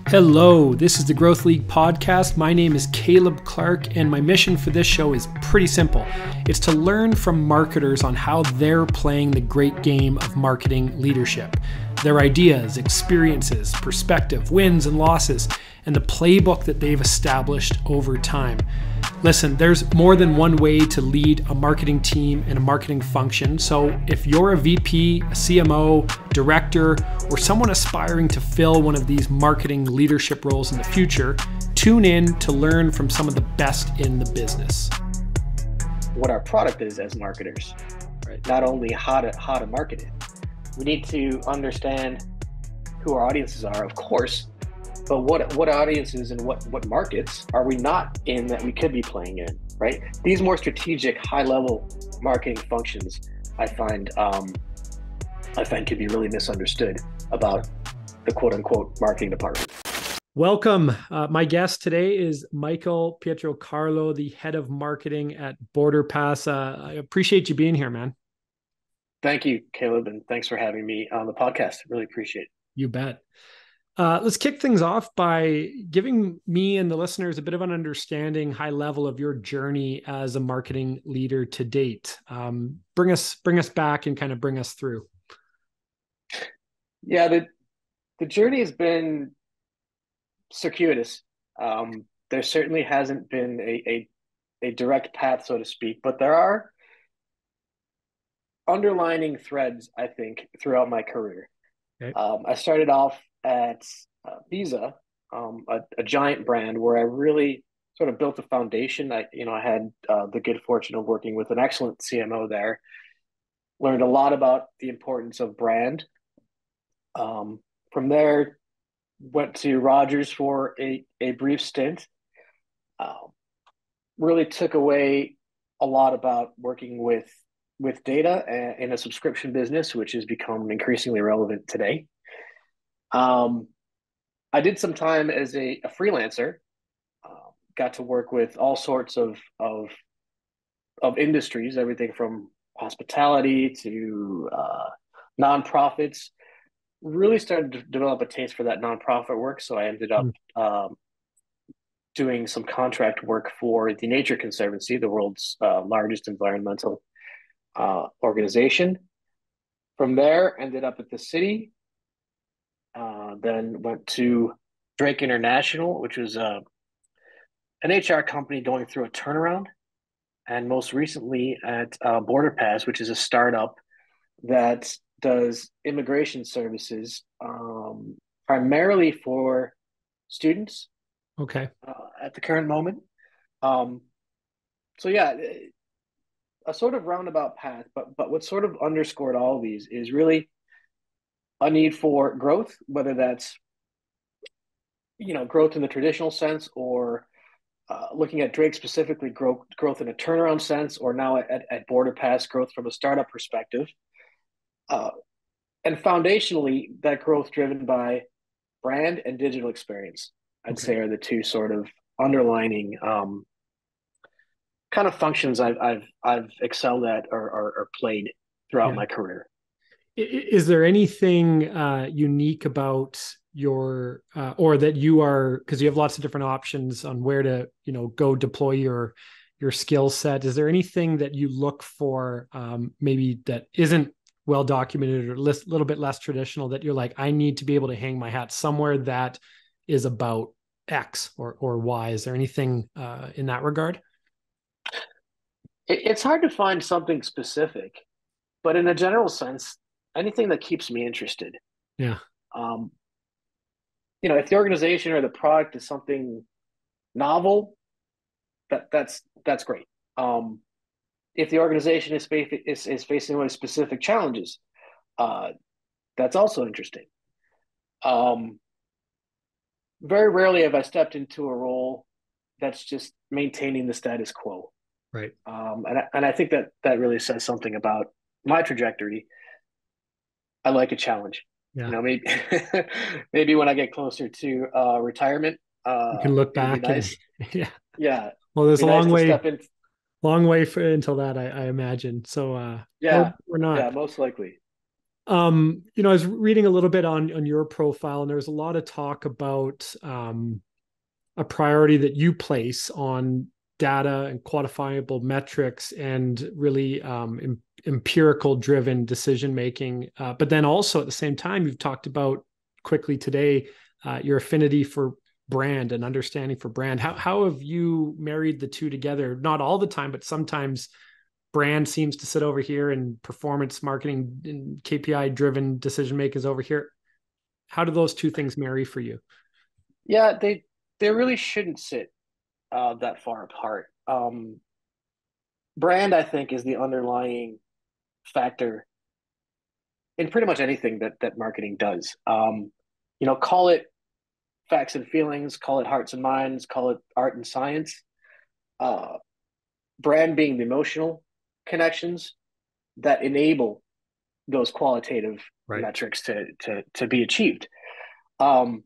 Hello, this is the Growth League podcast. My name is Caleb Clark, and my mission for this show is pretty simple. It's to learn from marketers on how they're playing the great game of marketing leadership, their ideas, experiences, perspective, wins and losses, and the playbook that they've established over time. Listen, there's more than one way to lead a marketing team and a marketing function. So if you're a VP, a CMO, director, or someone aspiring to fill one of these marketing leadership roles in the future, tune in to learn from some of the best in the business. What our product is as marketers, right? Not only how to market it. We need to understand who our audiences are, of course, but what audiences and what markets are we not in that we could be playing in, right? These more strategic, high-level marketing functions, I find could be really misunderstood about the quote-unquote marketing department. Welcome. My guest today is Michael Pietrocarlo, the head of marketing at BorderPass. I appreciate you being here, man. Thank you, Caleb, and thanks for having me on the podcast. Really appreciate it. You bet. Let's kick things off by giving me and the listeners a bit of an understanding, high level, of your journey as a marketing leader to date. Bring us back and kind of bring us through. Yeah, the journey has been circuitous. There certainly hasn't been a direct path, so to speak, but there are underlining threads, I think, throughout my career. Okay. I started off at Visa, a giant brand where I really sort of built a foundation. I had the good fortune of working with an excellent CMO there. Learned a lot about the importance of brand. From there, went to Rogers for a brief stint. Really took away a lot about working with data in a subscription business, which has become increasingly relevant today. I did some time as a freelancer, got to work with all sorts of industries, everything from hospitality to nonprofits. Really started to develop a taste for that nonprofit work. So I ended up doing some contract work for the Nature Conservancy, the world's largest environmental organization. From there, ended up at the city. Then went to Drake International, which was an HR company going through a turnaround. And most recently at BorderPass, which is a startup that does immigration services primarily for students. Okay. At the current moment. So yeah, a sort of roundabout path, but what sort of underscored all of these is really a need for growth, whether that's growth in the traditional sense, or looking at Drake specifically, growth in a turnaround sense, or now at BorderPass, growth from a startup perspective. And foundationally, that growth driven by brand and digital experience, I'd say, are the two sort of underlining kind of functions I've excelled at or played throughout my career. Is there anything unique about your or that you are, because you have lots of different options on where to go deploy your skill set? Is there anything that you look for maybe that isn't well documented or a little bit less traditional, that you're like, I need to be able to hang my hat somewhere that is about X or Y? Is there anything in that regard? It's hard to find something specific, but in a general sense, anything that keeps me interested. Yeah. If the organization or the product is something novel, that's great. If the organization is facing really specific challenges, that's also interesting. Very rarely have I stepped into a role that's just maintaining the status quo. Right. And I think that really says something about my trajectory. I like a challenge. Yeah. Maybe when I get closer to retirement, you can look back. Nice. Yeah. Well, there's a long way until that, I imagine. So we're not. Yeah, most likely. I was reading a little bit on your profile, and there's a lot of talk about a priority that you place on data and quantifiable metrics and really empirical driven decision making. But then also at the same time, you've talked about quickly today your affinity for brand and understanding for brand. How have you married the two together? Not all the time, but sometimes brand seems to sit over here and performance marketing and KPI driven decision making is over here. How do those two things marry for you? Yeah, they really shouldn't sit that far apart. Brand, I think, is the underlying factor in pretty much anything that marketing does. Call it facts and feelings, call it hearts and minds, call it art and science. Uh, Brand being the emotional connections that enable those qualitative Right. metrics to be achieved. Um,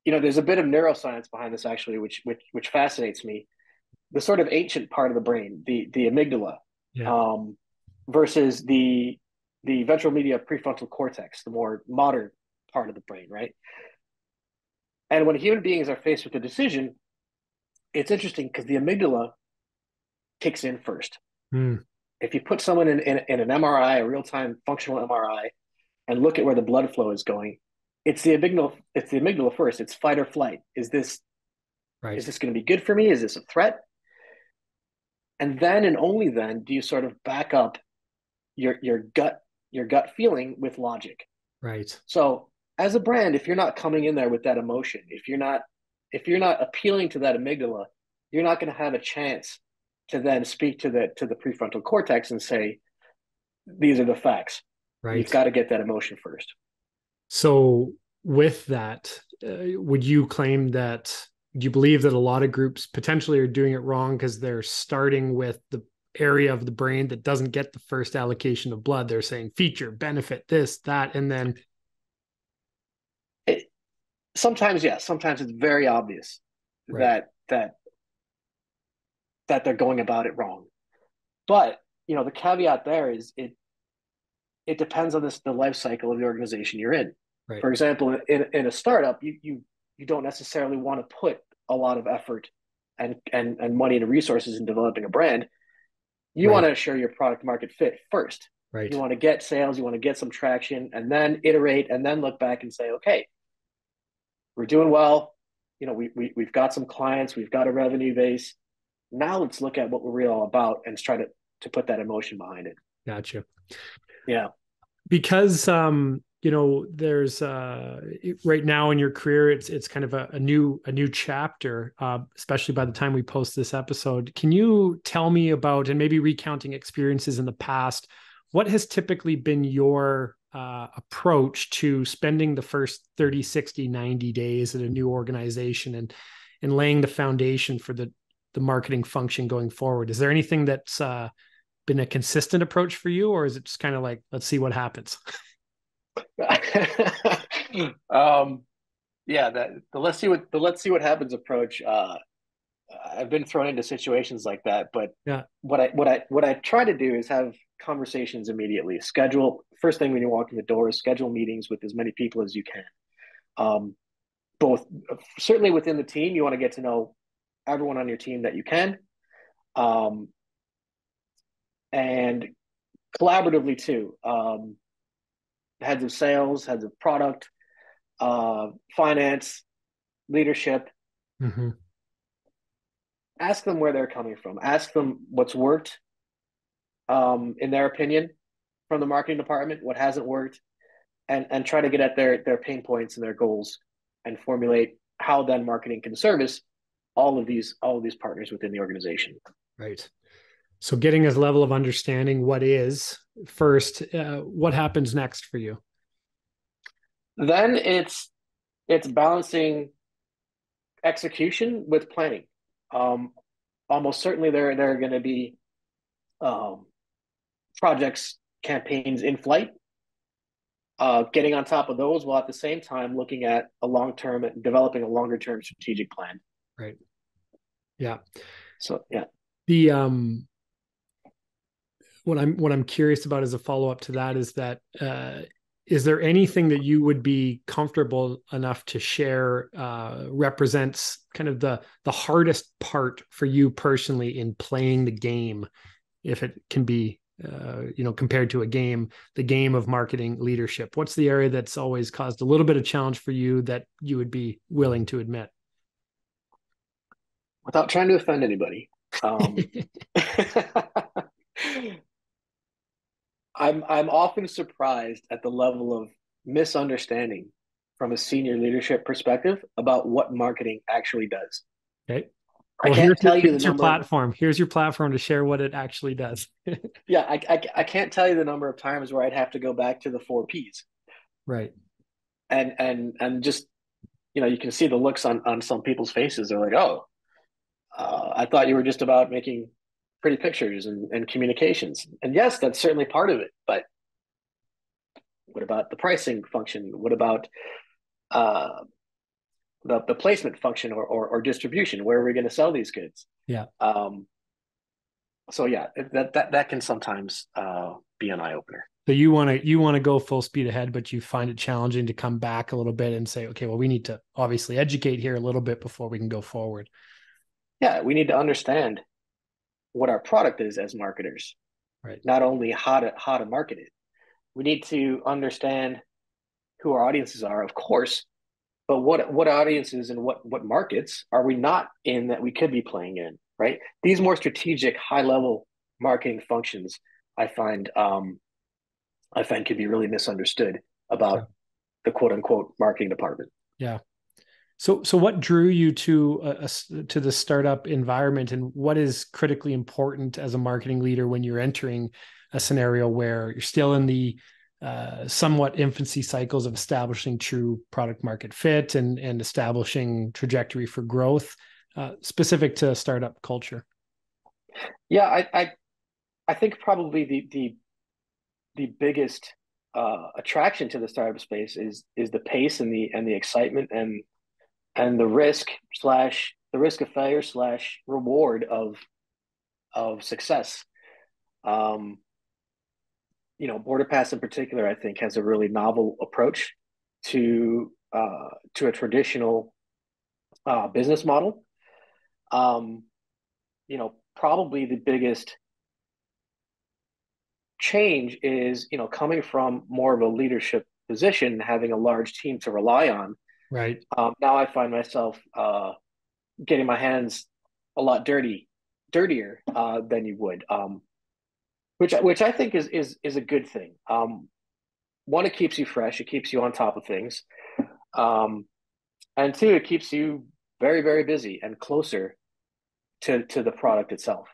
there's a bit of neuroscience behind this actually, which fascinates me. The sort of ancient part of the brain, the amygdala, Yeah. um, versus the ventral media prefrontal cortex, the more modern part of the brain, right? And when human beings are faced with a decision, it's interesting because the amygdala kicks in first. Mm, If you put someone in an MRI, a real time functional MRI, and look at where the blood flow is going, it's the amygdala. It's the amygdala first. It's fight or flight. Is right. this going to be good for me? Is this a threat? And then and only then do you sort of back up your gut feeling with logic. Right. So as a brand, if you're not coming in there with that emotion, if you're not appealing to that amygdala, you're not going to have a chance to then speak to the prefrontal cortex and say, these are the facts. You've Right. got to get that emotion first. So, with that, would you claim that do you believe that a lot of groups potentially are doing it wrong because they're starting with the area of the brain that doesn't get the first allocation of blood? They're saying feature, benefit, this, that, and then, It, Sometimes, yes, sometimes it's very obvious right, that they're going about it wrong. But the caveat there is it depends on the life cycle of the organization you're in. right, For example, in a startup, you don't necessarily want to put a lot of effort and money and resources in developing a brand. You want right, to assure your product market fit first. You right, want to get sales, you want to get some traction, and then iterate, and then look back and say, okay, we're doing well. We've got some clients, we've got a revenue base. Now let's look at what we're really all about and try to put that emotion behind it. gotcha. Yeah. Because there's right now in your career it's kind of a new chapter, especially by the time we post this episode. Can you tell me about, and maybe recounting experiences in the past, what has typically been your approach to spending the first 30, 60, 90 days at a new organization and laying the foundation for the marketing function going forward? Is there anything that's been a consistent approach for you, or is it just kind of like, let's see what happens? um, yeah, the let's see what happens approach. I've been thrown into situations like that, but Yeah. what I try to do is have conversations immediately. Schedule first thing when you walk in the door is schedule meetings with as many people as you can. Um, Both certainly within the team, you want to get to know everyone on your team that you can, um, and collaboratively too. Heads of sales, heads of product, finance, leadership. Mm-hmm. Ask them where they're coming from. Ask them what's worked, in their opinion, from the marketing department, what hasn't worked, and try to get at their pain points and their goals, and formulate how then marketing can service all of these partners within the organization. Right. So getting a level of understanding what is first, what happens next for you? Then it's balancing execution with planning. Um, Almost certainly there are going to be um, projects, campaigns in flight. Getting on top of those while at the same time looking at a long term, developing a longer term strategic plan. Right. Yeah. So yeah. The what I'm curious about as a follow up to that is there anything that you would be comfortable enough to share represents kind of the hardest part for you personally in playing the game, if it can be compared to the game of marketing leadership? What's the area that's always caused a little bit of challenge for you that you would be willing to admit? Without trying to offend anybody, I'm often surprised at the level of misunderstanding from a senior leadership perspective about what marketing actually does. Okay. I Well, can't tell you the here's your number of platform. Here's your platform to share what it actually does. yeah, I can't tell you the number of times where I'd have to go back to the four P's Right. and just you can see the looks on some people's faces. They're like, oh, I thought you were just about making pretty pictures and communications. And yes, that's certainly part of it. But what about the pricing function? What about uh, the placement function or distribution? Where are we going to sell these goods? Yeah. So yeah, that can sometimes be an eye opener. So you want to go full speed ahead, but you find it challenging to come back a little bit and say, okay, well, we need to obviously educate here a little bit before we can go forward. Yeah, we need to understand what our product is as marketers, Right. not only how to market it. We need to understand who our audiences are, of course, but what audiences and what markets are we not in that we could be playing in, right? These more strategic, high level marketing functions, I find could be really misunderstood Yeah. about the quote unquote marketing department. Yeah. So what drew you to the startup environment, and what is critically important as a marketing leader when you're entering a scenario where you're still in the somewhat infancy cycles of establishing true product market fit and establishing trajectory for growth, specific to startup culture? Yeah, I think probably the biggest attraction to the startup space is the pace and the excitement and the risk of failure slash reward of success. Um, BorderPass in particular, I think, has a really novel approach to a traditional business model. Probably the biggest change is coming from more of a leadership position, having a large team to rely on. Right. Now I find myself getting my hands a lot dirtier than you would, which I think is a good thing. One, it keeps you fresh, it keeps you on top of things, um, and two, it keeps you very very busy and closer to the product itself.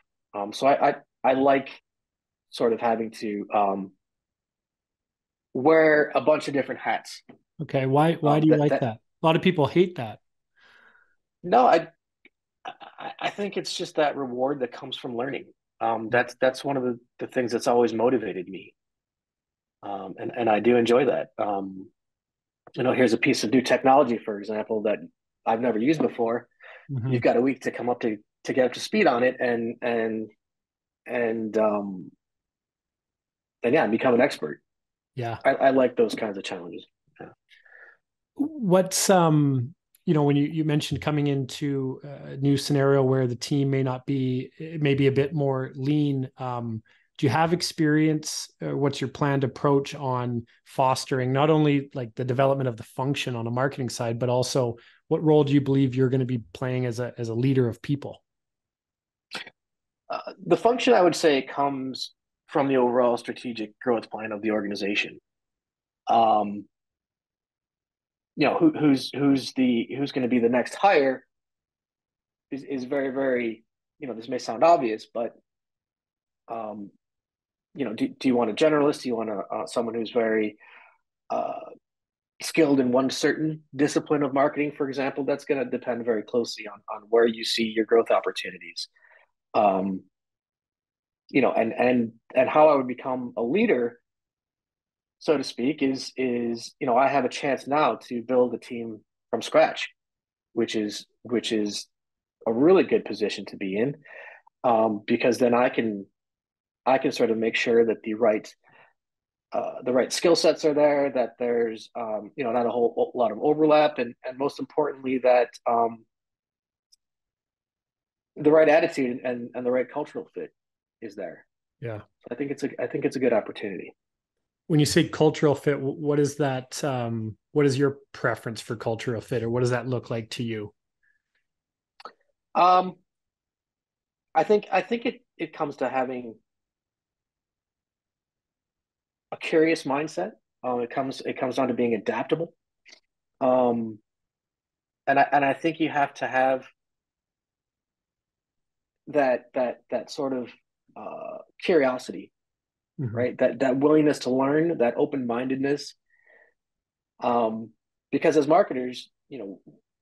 So I like sort of having to wear a bunch of different hats. Okay. Why do you That like that that? A lot of people hate that. no, I think it's just that reward that comes from learning. That's one of the things that's always motivated me, and I do enjoy that. Here's a piece of new technology, for example, that I've never used before. You've Mhm. got a week to come up to get up to speed on it, and yeah, become an expert. Yeah. I like those kinds of challenges. Yeah. What's when you mentioned coming into a new scenario where the team may not be maybe a bit more lean, do you have experience, what's your planned approach on fostering not only like the development of the function on a marketing side, but also what role do you believe you're going to be playing as a leader of people? The function, I would say, comes from the overall strategic growth plan of the organization. Um, who's going to be the next hire is very very. This may sound obvious, but um, do you want a generalist? Do you want someone who's very uh, skilled in one certain discipline of marketing, for example? That's going to depend very closely on where you see your growth opportunities. Um, and how I would become a leader, so to speak, is I have a chance now to build a team from scratch, which is a really good position to be in, because then I can I can sort of make sure that the right skill sets are there, that there's not a whole lot of overlap, and most importantly that the right attitude and the right cultural fit is there. Yeah. So I think it's a good opportunity. When you say cultural fit, what is that? What is your preference for cultural fit, or what does that look like to you? Um, I think it comes to having a curious mindset. It comes down to being adaptable. Um, and I think you have to have that sort of curiosity, Mm-hmm. right? That willingness to learn, that open mindedness. Um, because as marketers,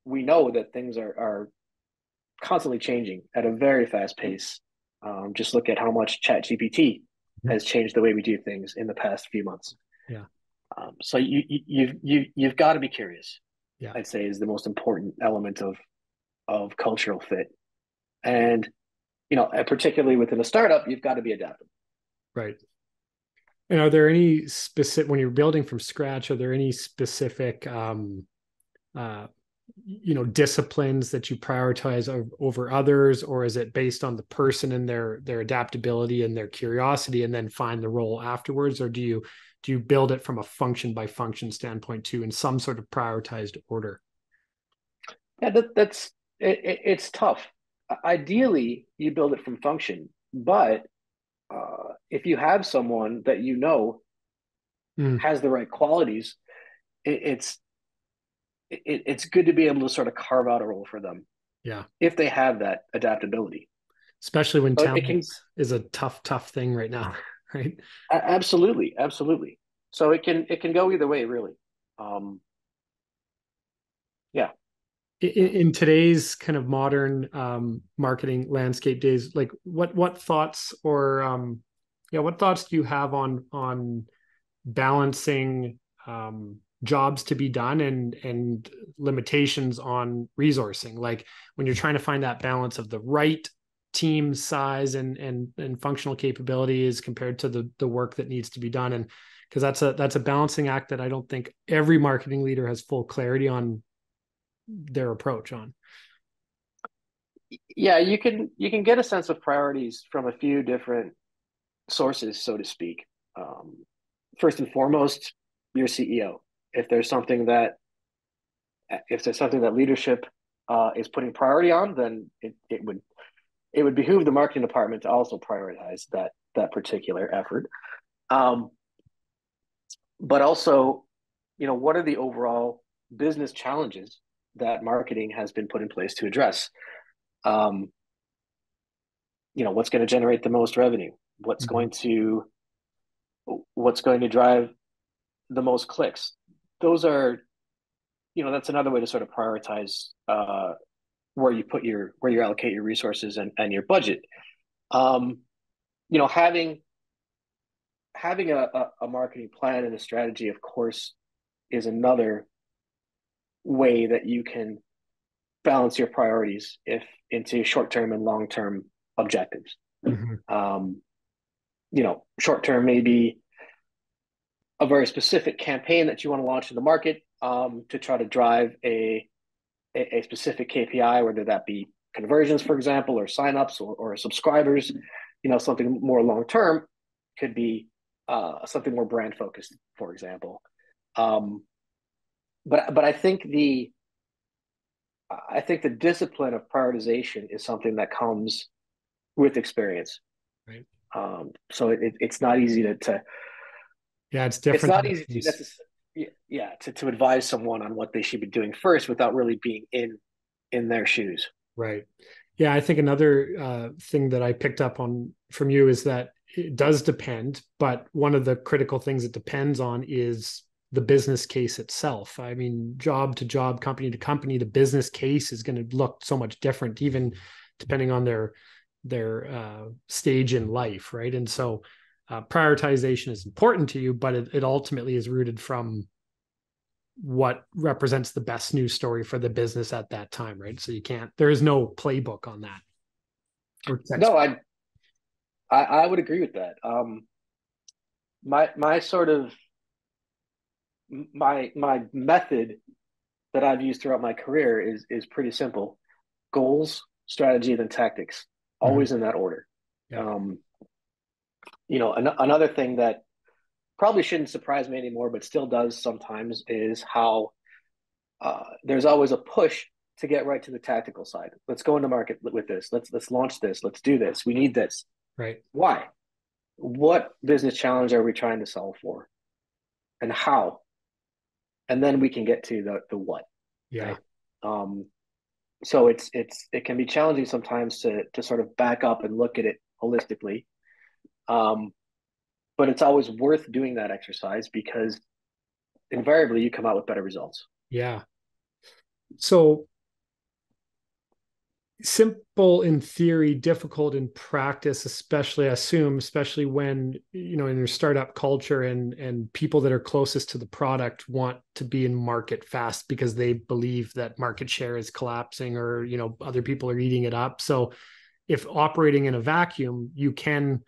we know that things are constantly changing at a very fast pace. Just look at how much ChatGPT has changed the way we do things in the past few months. Yeah. So you've got to be curious. Yeah. I'd say is the most important element of cultural fit, and particularly within a startup, you've got to be adaptable. Right. And are there any specific, when you're building from scratch, are there any specific, uh, disciplines that you prioritize over others, or is it based on the person and their adaptability and their curiosity, and then find the role afterwards, or do you build it from a function by function standpoint too, in some sort of prioritized order? Yeah, it's tough. Ideally, you build it from function, but if you have someone that Mm, has the right qualities, it, it's it's good to be able to sort of carve out a role for them yeah. if they have that adaptability. Especially when So talent it can is a tough thing right now, right? absolutely. So it can go either way, really. Um, yeah. In today's kind of modern marketing landscape days, like what thoughts or what thoughts do you have on balancing jobs to be done and limitations on resourcing? Like when you're trying to find that balance of the right team size and functional capabilities compared to the work that needs to be done, and because that's a balancing act that I don't think every marketing leader has full clarity on their approach on. Yeah, you can get a sense of priorities from a few different sources, so to speak. Um, First and foremost, your CEO. If there's something that if there's something that leadership is putting priority on, then it would behoove the marketing department to also prioritize that particular effort. Um, but also, what are the overall business challenges that marketing has been put in place to address? Um, what's going to generate the most revenue? Mm-hmm. What's going to drive the most clicks? Those are, that's another way to sort of prioritize where you allocate your resources and your budget. Um, you know, having having a marketing plan and a strategy, of course, is another way that you can balance your priorities if into short term and long term objectives. Mm-hmm. Um, short term may be a very specific campaign that you want to launch in the market to try to drive a specific KPI, whether that be conversions, for example, or signups or subscribers. Something more long term could be something more brand focused, for example. Um, but I think the discipline of prioritization is something that comes with experience. Right. So it's not easy Yeah, it's it's different. not easy to necessarily to advise someone on what they should be doing first without really being in their shoes. Right. Yeah, I think another thing that I picked up on from you is that it does depend, but one of the critical things it depends on is the business case itself. I mean, job to job, company to company, the business case is going to look so much different, even depending on their stage in life, right? And so prioritization is important to you, but it ultimately is rooted from what represents the best news story for the business at that time, right? So there is no playbook on that or No, textbook. I would agree with that. My sort of my method that I've used throughout my career is pretty simple: goals, strategy, then tactics, Mm-hmm. always in that order. Yeah. Um, another thing that probably shouldn't surprise me anymore, but still does sometimes, is how there's always a push to get right to the tactical side. Let's go into market with this. Let's launch this. Let's do this. We need this. Right. Why? What business challenge are we trying to solve for, and how? And then we can get to the what, Yeah. right? Um, so it can be challenging sometimes to sort of back up and look at it holistically. Um, but it's always worth doing that exercise because invariably you come out with better results. Yeah. So simple in theory, difficult in practice, especially I assume, especially when, in your startup culture and people that are closest to the product want to be in market fast because they believe that market share is collapsing or, other people are eating it up. So if operating in a vacuum, you can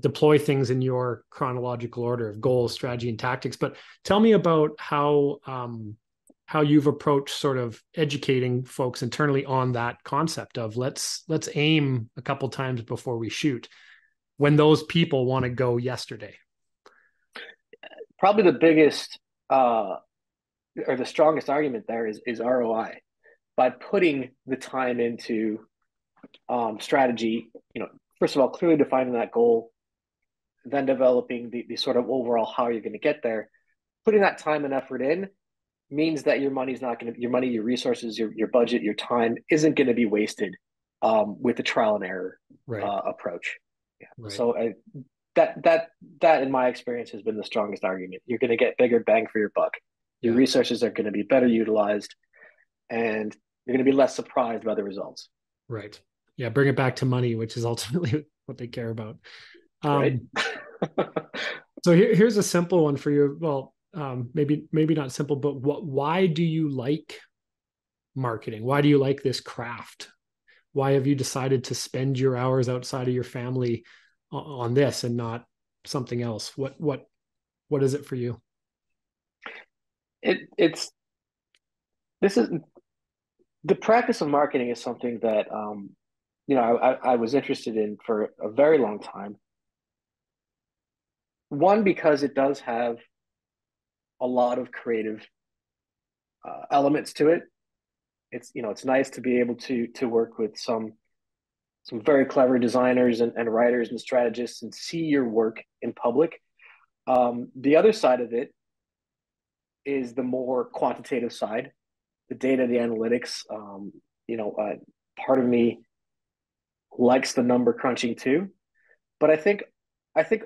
deploy things in your chronological order of goals, strategy, and tactics. But tell me about how you've approached sort of educating folks internally on that concept of let's aim a couple times before we shoot when those people want to go yesterday. Probably the biggest or the strongest argument there is ROI. By putting the time into strategy, first of all, clearly defining that goal, then developing the sort of overall how you're going to get there, putting that time and effort in means that your money's not going to, your money, your resources, your budget, your time isn't going to be wasted with the trial and error Right. approach. Yeah. Right. So that in my experience has been the strongest argument. You're going to get bigger bang for your buck. Your Yeah. resources are going to be better utilized, and you're going to be less surprised by the results. Right. Yeah. Bring it back to money, which is ultimately what they care about. Right. So here's a simple one for you. Well, maybe not simple, but why do you like marketing? Why do you like this craft? Why have you decided to spend your hours outside of your family on this and not something else? What is it for you? It's this is the practice of marketing is something that I was interested in for a very long time. One, because it does have a lot of creative elements to it. It's nice to be able to work with some very clever designers and writers and strategists and see your work in public. The other side of it is the more quantitative side, the data, the analytics. Part of me likes the number crunching too, but I think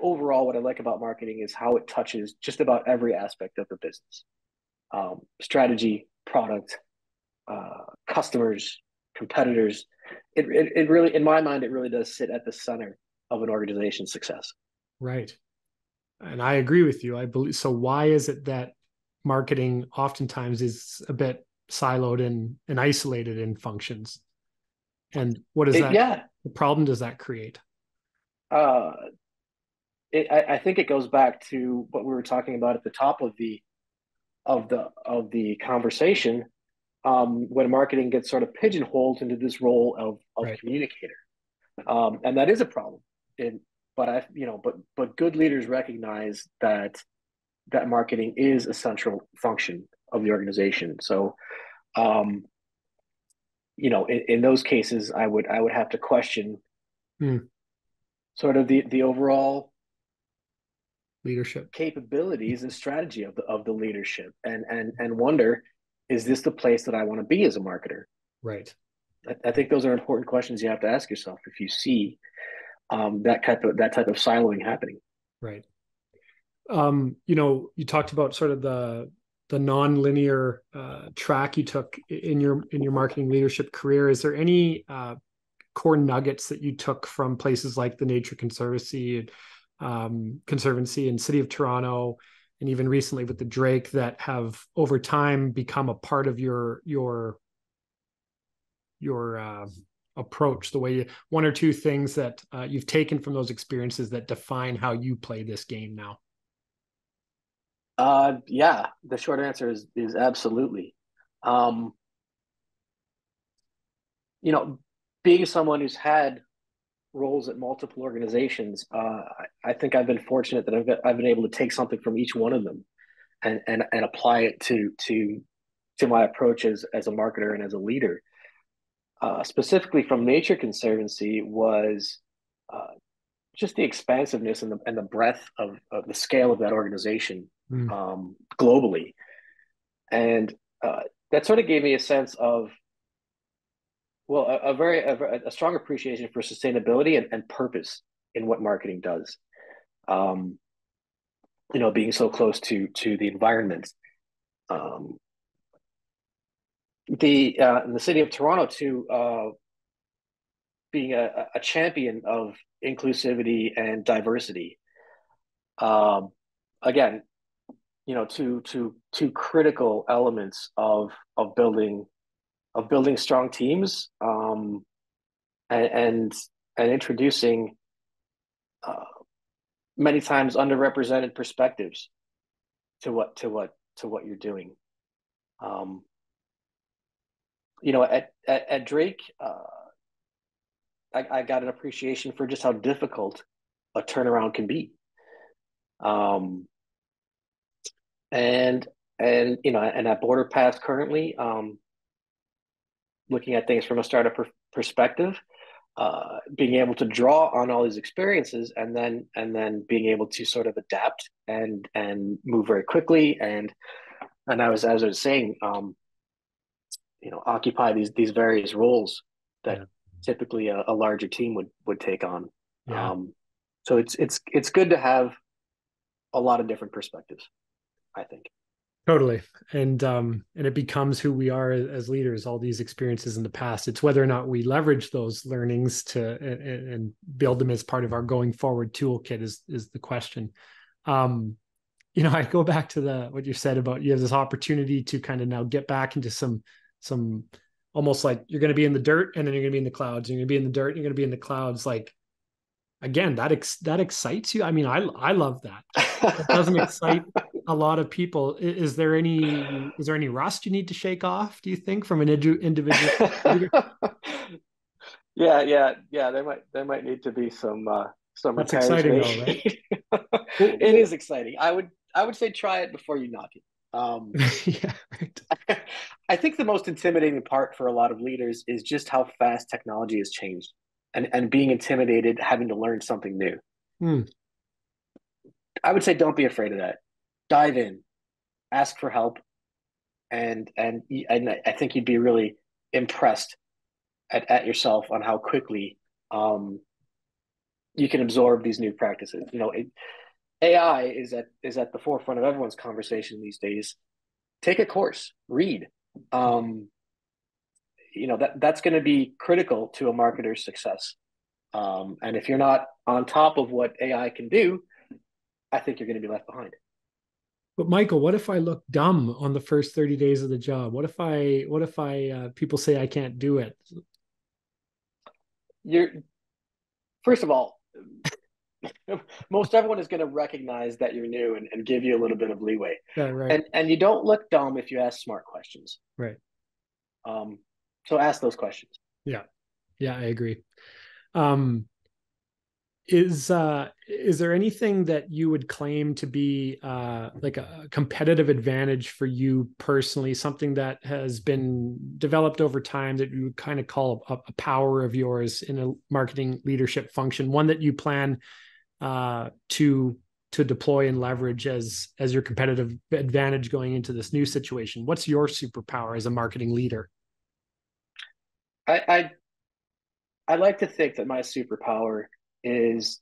overall what I like about marketing is how it touches just about every aspect of the business: strategy, product, customers, competitors. It really, in my mind, it really does sit at the center of an organization's success. Right. And I agree with you. I believe so. Why is it that marketing oftentimes is a bit siloed and isolated in functions? And what is that? Yeah, The problem does that create? uh, I think it goes back to what we were talking about at the top of the conversation, when marketing gets sort of pigeonholed into this role of Right. communicator, and that is a problem. And but good leaders recognize that marketing is a central function of the organization. So, um, in those cases, I would have to question Hmm. sort of the overall Leadership. capabilities and strategy of the leadership, and wonder, is this the place that I want to be as a marketer? Right. I think those are important questions you have to ask yourself if you see that type of siloing happening. Right. You talked about sort of the non-linear track you took in your marketing leadership career. Is there any core nuggets that you took from places like the Nature Conservancy, Conservancy and City of Toronto, and even recently with the Drake that have over time become a part of your approach, the way one or two things that you've taken from those experiences that define how you play this game now? Yeah, the short answer is absolutely. Um, you know, being someone who's had roles at multiple organizations, I think I've been fortunate that I've been able to take something from each one of them and apply it to my approach as a marketer and as a leader. Specifically from Nature Conservancy was just the expansiveness and the breadth of the scale of that organization Mm. globally, and that sort of gave me a sense of well a strong appreciation for sustainability and purpose in what marketing does. Um, being so close to the environment. Um, the in the city of Toronto too, being a champion of inclusivity and diversity. Um, Again, two critical elements of building strong teams, and and introducing uh, many times underrepresented perspectives to what you're doing. Um, at Drake, I got an appreciation for just how difficult a turnaround can be. Um, and and at BorderPass currently, looking at things from a startup perspective, being able to draw on all these experiences and then being able to sort of adapt and move very quickly and I was as I was saying, occupy these various roles that Yeah. typically a larger team would take on. Yeah. So it's good to have a lot of different perspectives, I think. Totally. And it becomes who we are as leaders, all these experiences in the past. It's whether or not we leverage those learnings and build them as part of our going forward toolkit is the question. I go back to what you said about you have this opportunity to kind of now get back into some almost like you're going to be in the dirt and then you're going to be in the clouds. You're going to be in the dirt and you're going to be in the clouds. Like, again, that excites you. I mean, I love that. It doesn't excite a lot of people. Is there any rust you need to shake off, do you think, from an individual leader? Yeah. There might need to be some That's repairs exciting though, right? made. Well, It is exciting. I would say try it before you knock it. yeah, right. I think the most intimidating part for a lot of leaders is just how fast technology has changed and being intimidated, having to learn something new. Hmm. I would say don't be afraid of that. Dive in, ask for help, and I think you'd be really impressed at yourself on how quickly um, you can absorb these new practices. AI is at the forefront of everyone's conversation these days. Take a course, read. Um, that's going to be critical to a marketer's success. And if you're not on top of what AI can do, I think you're going to be left behind. But Michael, what if I look dumb on the first 30 days of the job? What if I people say I can't do it? You're First of all, most everyone is going to recognize that you're new and give you a little bit of leeway. Yeah, right, And you don't look dumb if you ask smart questions. right. Um, so ask those questions. Yeah, yeah, I agree. Um, is there anything that you would claim to be like a competitive advantage for you personally, something that has been developed over time that you would kind of call a power of yours in a marketing leadership function, one that you plan to deploy and leverage as your competitive advantage going into this new situation? What's your superpower as a marketing leader? I, I I like to think that my superpower is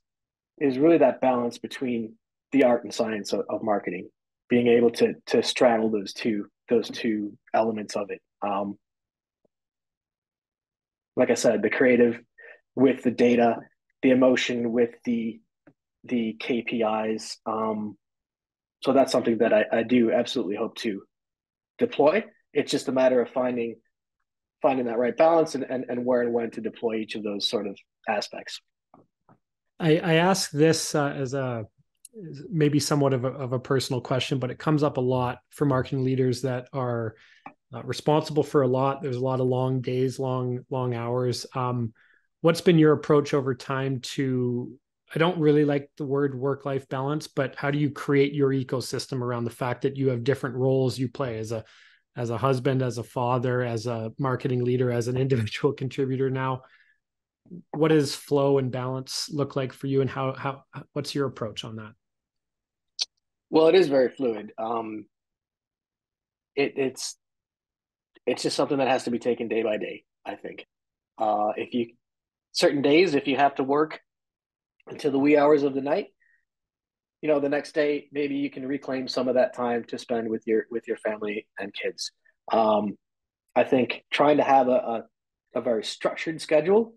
is really that balance between the art and science of marketing, being able to straddle those two elements of it. Like I said, the creative with the data, the emotion with the KPIs. So that's something that I do absolutely hope to deploy. It's just a matter of finding that right balance and where and when to deploy each of those sort of aspects. I ask this as a maybe somewhat of a personal question, but it comes up a lot for marketing leaders that are responsible for a lot. There's a lot of long days, long hours. What's been your approach over time to, I don't really like the word work-life balance, but how do you create your ecosystem around the fact that you have different roles you play as a husband, as a father, as a marketing leader, as an individual contributor now? What does flow and balance look like for you, and what's your approach on that? Well, it is very fluid. It's just something that has to be taken day by day, I think. If you certain days, if you have to work until the wee hours of the night, the next day maybe you can reclaim some of that time to spend with your family and kids. I think trying to have a very structured schedule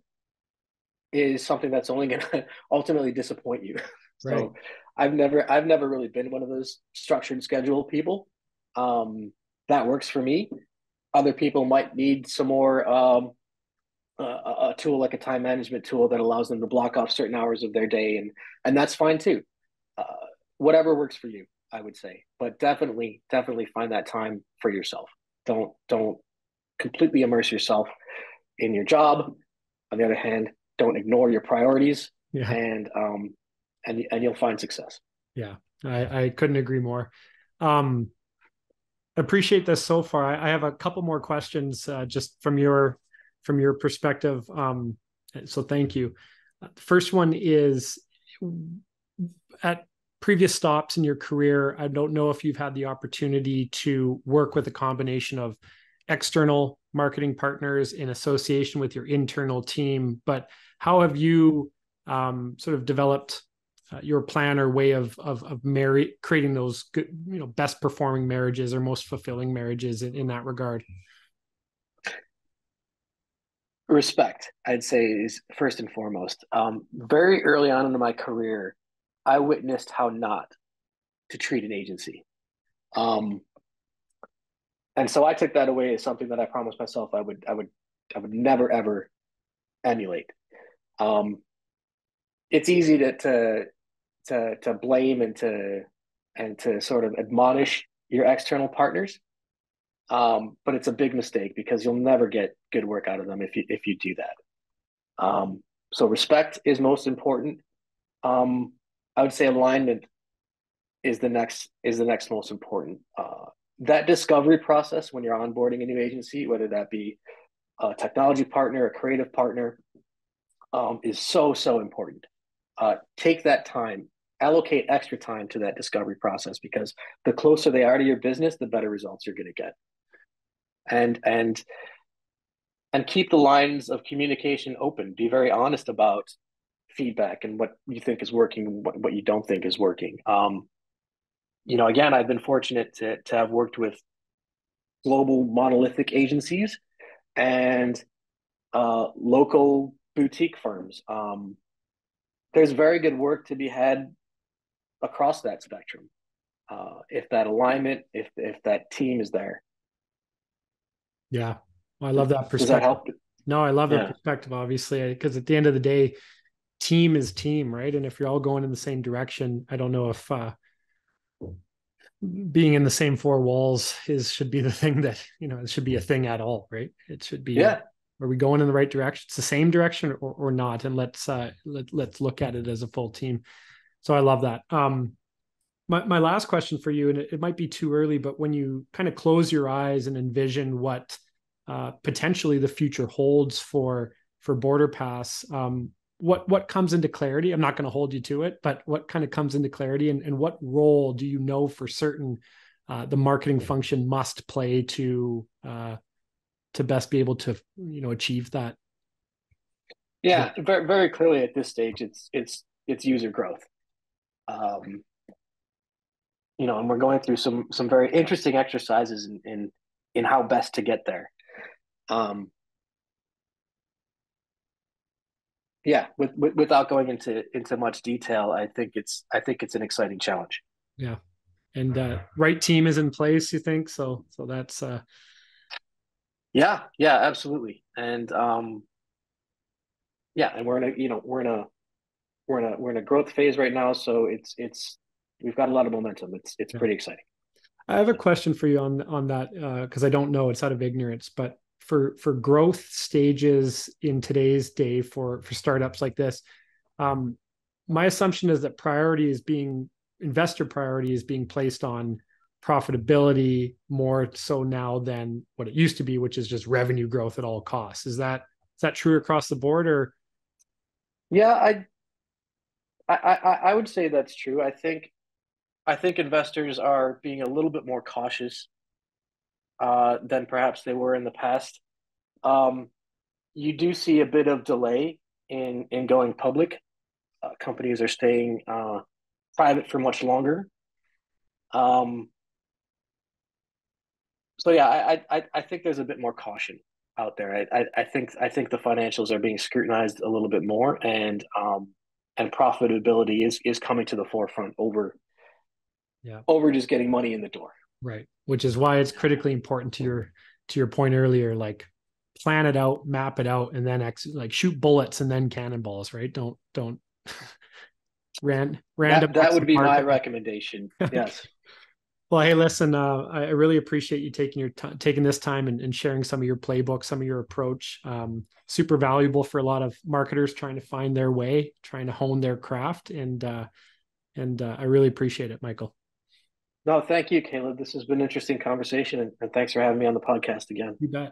is something that's only going to ultimately disappoint you. Right. So I've never really been one of those structured schedule people. That works for me. Other people might need some more a tool like a time management tool that allows them to block off certain hours of their day, and that's fine too. Uh, Whatever works for you, I would say, but definitely find that time for yourself. Don't completely immerse yourself in your job. On the other hand, don't ignore your priorities, Yeah. And you'll find success. Yeah. I couldn't agree more. Appreciate this so far. I have a couple more questions just from your perspective. So thank you. The first one is, at previous stops in your career, I don't know if you've had the opportunity to work with a combination of external marketing partners in association with your internal team, but how have you sort of developed your plan or way of creating those good, best performing marriages or most fulfilling marriages in that regard? Respect, I'd say, is first and foremost. Very early on in my career, I witnessed how not to treat an agency. Um, and so I took that away as something that I promised myself I would never ever emulate. Um, it's easy to blame and to sort of admonish your external partners, but it's a big mistake because you'll never get good work out of them if you do that. So respect is most important. I would say alignment is the next most important. That discovery process when you're onboarding a new agency, whether that be a technology partner, a creative partner, is so important. Take that time, allocate extra time to that discovery process, because the closer they are to your business, the better results you're going to get. And keep the lines of communication open. Be very honest about feedback and what you think is working, what you don't think is working. Again, I've been fortunate to have worked with global monolithic agencies and local boutique firms. There's very good work to be had across that spectrum, if that alignment, if that team is there. Yeah. Well, I love that Does that perspective. help? No, I love that Yeah. perspective, obviously, because at the end of the day, team is team, right? And if you're all going in the same direction, I don't know if being in the same four walls should be the thing that, it should be a thing at all, right? It should be, Yeah. are we going in the right direction? It's the same direction or not? And let's look at it as a full team. So I love that. My last question for you, and it might be too early, but when you kind of close your eyes and envision what potentially the future holds for BorderPass, what comes into clarity? I'm not going to hold you to it, but what kind of comes into clarity, and what role do you know for certain the marketing function must play to best be able to achieve that? Yeah. Very, very clearly at this stage, it's user growth. Um, and we're going through some very interesting exercises in how best to get there. Yeah, without going into much detail, I think it's an exciting challenge. Yeah, and right team is in place, you think? So that's Yeah, absolutely. And yeah, and we're in a growth phase right now, so it's we've got a lot of momentum. It's Yeah. pretty exciting. I have a question for you on that because I don't know. It's out of ignorance, but for growth stages in today's day for startups like this, um, my assumption is that investor priority is being placed on profitability more so now than what it used to be, which is just revenue growth at all costs. Is that true across the board, or Yeah, I would say that's true. I think investors are being a little bit more cautious than perhaps they were in the past. Um, you do see a bit of delay in going public. Companies are staying private for much longer. Um, so yeah, I think there's a bit more caution out there. I think the financials are being scrutinized a little bit more, and profitability is coming to the forefront yeah, over just getting money in the door. right? Which is why it's critically important to your point earlier, like plan it out, map it out, and then like shoot bullets and then cannonballs, right? Don't random That would exit be my marketing. recommendation. Okay. Yes. Well, hey, listen, I really appreciate you taking this time and sharing some of your playbook, some of your approach. Super valuable for a lot of marketers trying to find their way, trying to hone their craft, and I really appreciate it, Michael. No, thank you, Caleb. This has been an interesting conversation, and thanks for having me on the podcast again. You bet.